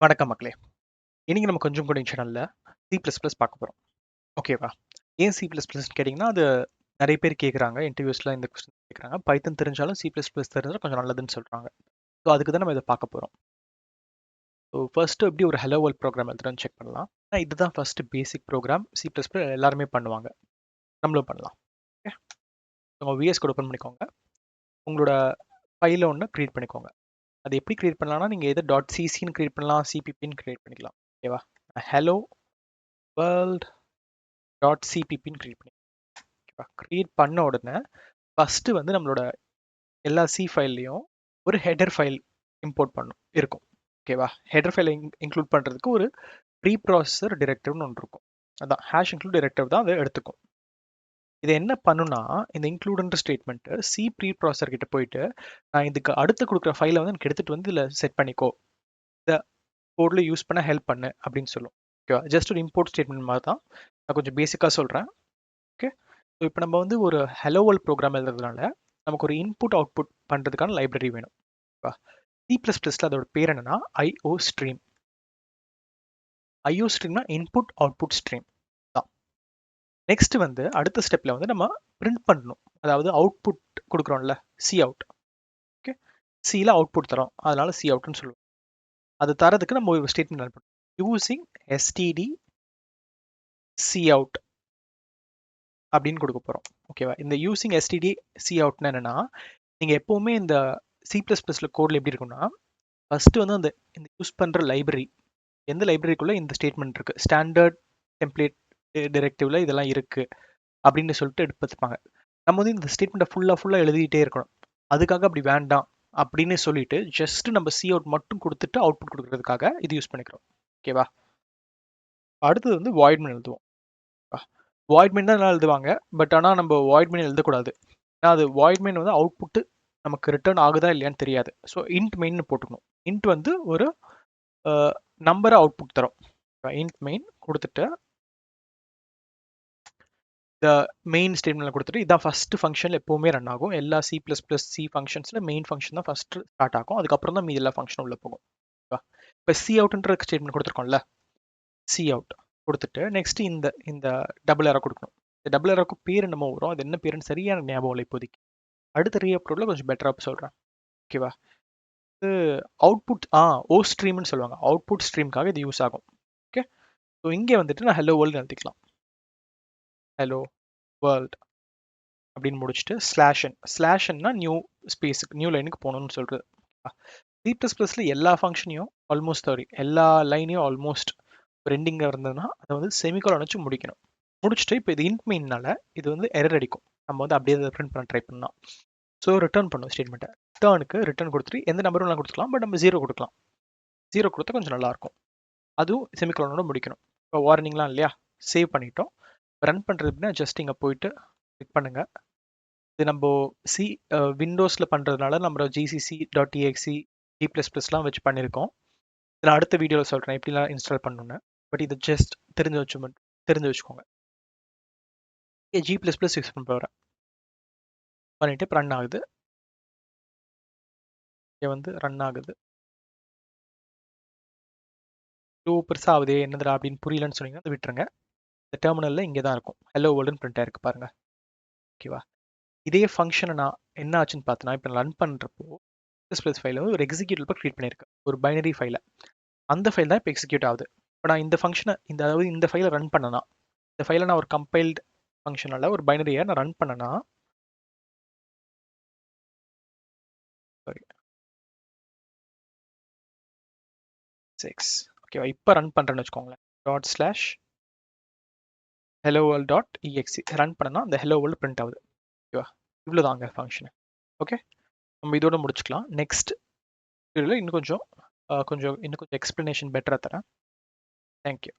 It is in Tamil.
வணக்கம் மக்களே. இன்னைக்கு நம்ம கொஞ்சம் கூட சேனல்ல C++ பார்க்க போறோம். ஓகேவா? ஏன் C++ன்னு கேட்டீங்கன்னா, அது நெறைய பேர் கேட்குறாங்க. இன்டர்வியூஸ்ல இந்த கொஸ்டின் கேட்குறாங்க. பைத்தன் தெரிஞ்சாலும் C++ தெரிஞ்சா கொஞ்சம் நல்லதுன்னு சொல்றாங்க. ஸோ அதுக்கு தான் நம்ம இத பார்க்க போறோம். ஸோ ஃபர்ஸ்ட் எப்படி ஒரு ஹலோ வேர்ல்ட் ப்ரோகிராம் எழுதுறதுன்னு செக் பண்ணலாம். இதுதான் ஃபர்ஸ்ட் பேசிக் ப்ரோகிராம். C++ எல்லாருமே பண்ணுவாங்க. நம்மளும் பண்ணலாம். ஓகே. உங்க VS கோட் ஓப்பன் பண்ணிக்கோங்க. உங்களோட ஃபைல ஒண்ணு கிரியேட் பண்ணிக்கோங்க. அது எப்படி கிரியேட் பண்ணலாம்னா, நீங்க எத .ccன்னு கிரியேட் பண்ணலாம், cppன்னு கிரியேட் பண்ணிக்கலாம். ஓகேவா? hello world .cppன்னு கிரியேட் பண்ணி கிரியேட் பண்ண உடனே ஃபர்ஸ்ட் வந்து நம்மளோட எல்லா சி ஃபைல்லையும் ஒரு ஹெடர் ஃபைல் இம்போர்ட் பண்ணும் இருக்கும். ஓகேவா? ஹெடர் ஃபைலை இன்க்ளூட் பண்ணுறதுக்கு ஒரு ப்ரீ ப்ராசஸர் டிரெக்டிவ்னு ஒன்று இருக்கும். அதான் ஹேஷ் இன்க்ளூட் டிரெக்டிவ் தான் அதை எடுத்துக்கும். இது என்ன பண்ணுனா, இந்த இன்க்ளூடுன்ற ஸ்டேட்மெண்ட் சி ப்ரீ ப்ராசஸர் கிட்ட போயிட்டு நான் இதுக்கு அடுத்து கொடுக்குற ஃபைலை வந்து எனக்கு எடுத்துட்டு வந்து இதில் செட் பண்ணிக்கோ, இதை கோட்ல யூஸ் பண்ண ஹெல்ப் பண்ணு அப்படின்னு சொல்லும். ஓகேவா? ஜஸ்ட் ஒரு இம்போர்ட் ஸ்டேட்மெண்ட் மாதிரி தான். நான் கொஞ்சம் பேசிக்காக சொல்கிறேன். ஓகே. ஸோ இப்போ நம்ம வந்து ஒரு ஹலோ வேர்ல்ட் ப்ரோக்ராம் எழுதுறதுனால நமக்கு ஒரு இன்புட் அவுட்புட் பண்ணுறதுக்கான லைப்ரரி வேணும். C++ல அதோட பேர் என்னன்னா IO ஸ்ட்ரீம். IO ஸ்ட்ரீம்னா இன்புட் அவுட்புட் ஸ்ட்ரீம் தான். நெக்ஸ்ட் வந்து அடுத்த ஸ்டெப்ல வந்து நம்ம பிரிண்ட் பண்ணணும். அதாவது அவுட்புட் கொடுக்குறோம்ல, சி அவுட். ஓகே. சில அவுட்புட் தரோம், அதனால சி அவுட்னு சொல்லுவோம். அது தரதுக்கு நம்ம ஒரு ஸ்டேட்மெண்ட் அனுப்பணும். யூசிங் std cout அப்படின்னு கொடுக்க போறோம். ஓகேவா? இந்த யூசிங் std coutனா என்னன்னா, நீங்க எப்பவுமே இந்த C++ல கோட்ல எப்படி இருக்கும்னா, ஃபர்ஸ்ட் வந்து அந்த இந்த யூஸ் பண்ற லைப்ரரி, எந்த லைப்ரரிக்குள்ள இந்த ஸ்டேட்மெண்ட் இருக்கு, ஸ்டாண்டர்ட் டெம்ப்ளேட் டிரெக்டிவ்ல இதெல்லாம் இருக்கு அப்படின்னு சொல்லிட்டு எடுத்துப்பாங்க. நம்ம வந்து இந்த ஸ்டேட்மெண்ட்டை ஃபுல்லா எழுதிட்டே இருக்கணும். அதுக்காக அப்படி வேண்டாம் அப்படின்னு சொல்லிட்டு ஜஸ்ட் நம்ம சி அவுட் மட்டும் கொடுத்துட்டு அவுட்புட் கொடுக்கறதுக்காக இது யூஸ் பண்ணிக்கிறோம். ஓகேவா? அடுத்தது வந்து வாய்ட் மெயின் எழுதுவோம். வாய்ட் மெயின் தான் எழுதுவாங்க. பட் ஆனால் நம்ம வாய்ட் மெயின் எழுதக்கூடாது. ஏன்னா அது வாய்ட் மெயின் வந்து அவுட்புட் நமக்கு ரிட்டர்ன் ஆகுதா இல்லையான்னு தெரியாது. ஸோ இன்ட் மெயின் போட்டுக்கணும். இன்ட் வந்து ஒரு நம்பரை அவுட்புட் தரும். இன்ட் மெயின் கொடுத்துட்டு இந்த மெயின் ஸ்டேட்மெண்ட்ல கொடுத்துட்டு இதான் ஃபர்ஸ்ட் ஃபங்க்ஷன் எப்பவுமே ரன் ஆகும். எல்லா C++ ஃபங்க்ஷன்ஸ்ல மெயின் ஃபங்க்ஷன் தான் ஃபர்ஸ்ட் ஸ்டார்ட் ஆகும். அதுக்கப்புறம் தான் மீதி எல்லா ஃபங்க்ஷனும் உள்ள போகும். இப்போ சி அவுட்ன்ற ஸ்டேட்மெண்ட் கொடுத்துருக்கோம்ல, சி அவுட் கொடுத்துட்டு நெக்ஸ்ட் இந்த இந்த டபுள் ஏரோ கொடுக்கணும். இந்த டபுள் ஏரோக்கு பேர் என்னமோ வரும், அது என்ன பேருன்னு சரியான ஞாபகம் இல்லை இப்போதைக்கு. அடுத்த ரீஅப்லோட்ல கொஞ்சம் பெட்டராக சொல்கிறேன். ஓகேவா? இது அவுட்புட் ஓ ஸ்ட்ரீம்னு சொல்லுவாங்க. அவுட்புட் ஸ்ட்ரீம்காக இது யூஸ் ஆகும். ஓகே. ஸோ இங்கே வந்துட்டு நான் ஹலோ வேர்ல்டு எழுதிக்கலாம். ஹலோ வேர்ல்ட் அப்படின்னு முடிச்சுட்டு ஸ்லாஷன்னா நியூ ஸ்பேஸுக்கு, நியூ லைனுக்கு போகணும்னு சொல்கிறது. C++ல எல்லா ஃபங்க்ஷனையும் ஆல்மோஸ்ட் எல்லா லைனையும் ஆல்மோஸ்ட் ரெண்டிங்காக இருந்ததுன்னா அதை வந்து செமிகாலன் வச்சு முடிக்கணும். முடிச்சுட்டு இப்போ இது இன்ட் மெயின்னால இது வந்து எரர் அடிக்கும். நம்ம வந்து அப்படியே அதை பிரிண்ட் பண்ண ட்ரை பண்ணலாம். ஸோ ரிட்டர்ன் பண்ணும் ஸ்டேட்மெண்ட்டை. ரிட்டர்ன் கொடுத்துட்டு எந்த நம்பரும் நான் கொடுத்துக்கலாம், பட் நம்ம 0 கொடுக்கலாம். 0 கொடுத்தா கொஞ்சம் நல்லாயிருக்கும். அதுவும் செமிகாலனோட முடிக்கணும். இப்போ வார்னிங்லாம் இல்லையா, சேவ் பண்ணிட்டோம். ரன் பண்ணுறதுனா ஜஸ்ட் இங்கே போயிட்டு கிளிக் பண்ணுங்க. இது நம்ம விண்டோஸில் பண்ணுறதுனால நம்ம gcc.exe G++லாம் வச்சு பண்ணியிருக்கோம். இதில் அடுத்த வீடியோவில் சொல்கிறேன் எப்படிலாம் இன்ஸ்டால் பண்ணணுன்னு. பட் இது ஜஸ்ட் தெரிஞ்சு வச்சுக்கோங்க. G++ யூஸ் பண்ண போகிறேன். பண்ணிட்டு இப்போ ரன் ஆகுது. இங்கே வந்து ரன் ஆகுது. பெருசாக ஆகுது என்னதுடா அப்படின்னு புரியலன்னு சொன்னீங்கன்னா அதை விட்டுருங்க. இந்த டெர்மினலில் இங்கே தான் இருக்கும், ஹலோ வேர்ல்டுன்னு பிரிண்ட் ஆயிருக்கு பாருங்க. ஓகேவா? இதே ஃபங்க்ஷனை நான் என்ன ஆச்சுன்னு பார்த்தேன்னா, இப்போ ரன் பண்ணுறப்போ C++ ஃபைல ஒரு எக்ஸிக்யூட்டிவ் கிரியேட் பண்ணியிருக்கேன், ஒரு பைனரி ஃபைலை. அந்த ஃபைல் தான் இப்போ எக்ஸிக்யூட் ஆகுது. இப்போ நான் இந்த ஃபங்க்ஷனை அதாவது இந்த ஃபைலை ரன் பண்ணனா, இந்த ஃபைலை நான் ஒரு கம்பைல்டு ஃபங்க்ஷனால ஒரு பைனரியை நான் ரன் பண்ணனா, சாரி 6 ஓகேவா? இப்போ ரன் பண்ணுறேன்னு வச்சுக்கோங்களேன். ./hello world.exe ரன் பண்ணனா அந்த ஹலோ வேர்ல்டு பிரிண்ட் ஆகுது. ஓகேவா? இவ்வளோதாங்க ஃபங்க்ஷன். ஓகே. நம்ம இதோட முடிச்சுக்கலாம். நெக்ஸ்ட் வீடியோவில் இன்னும் கொஞ்சம் எக்ஸ்பிளனேஷன் பெட்டராக தரேன். தேங்க்யூ.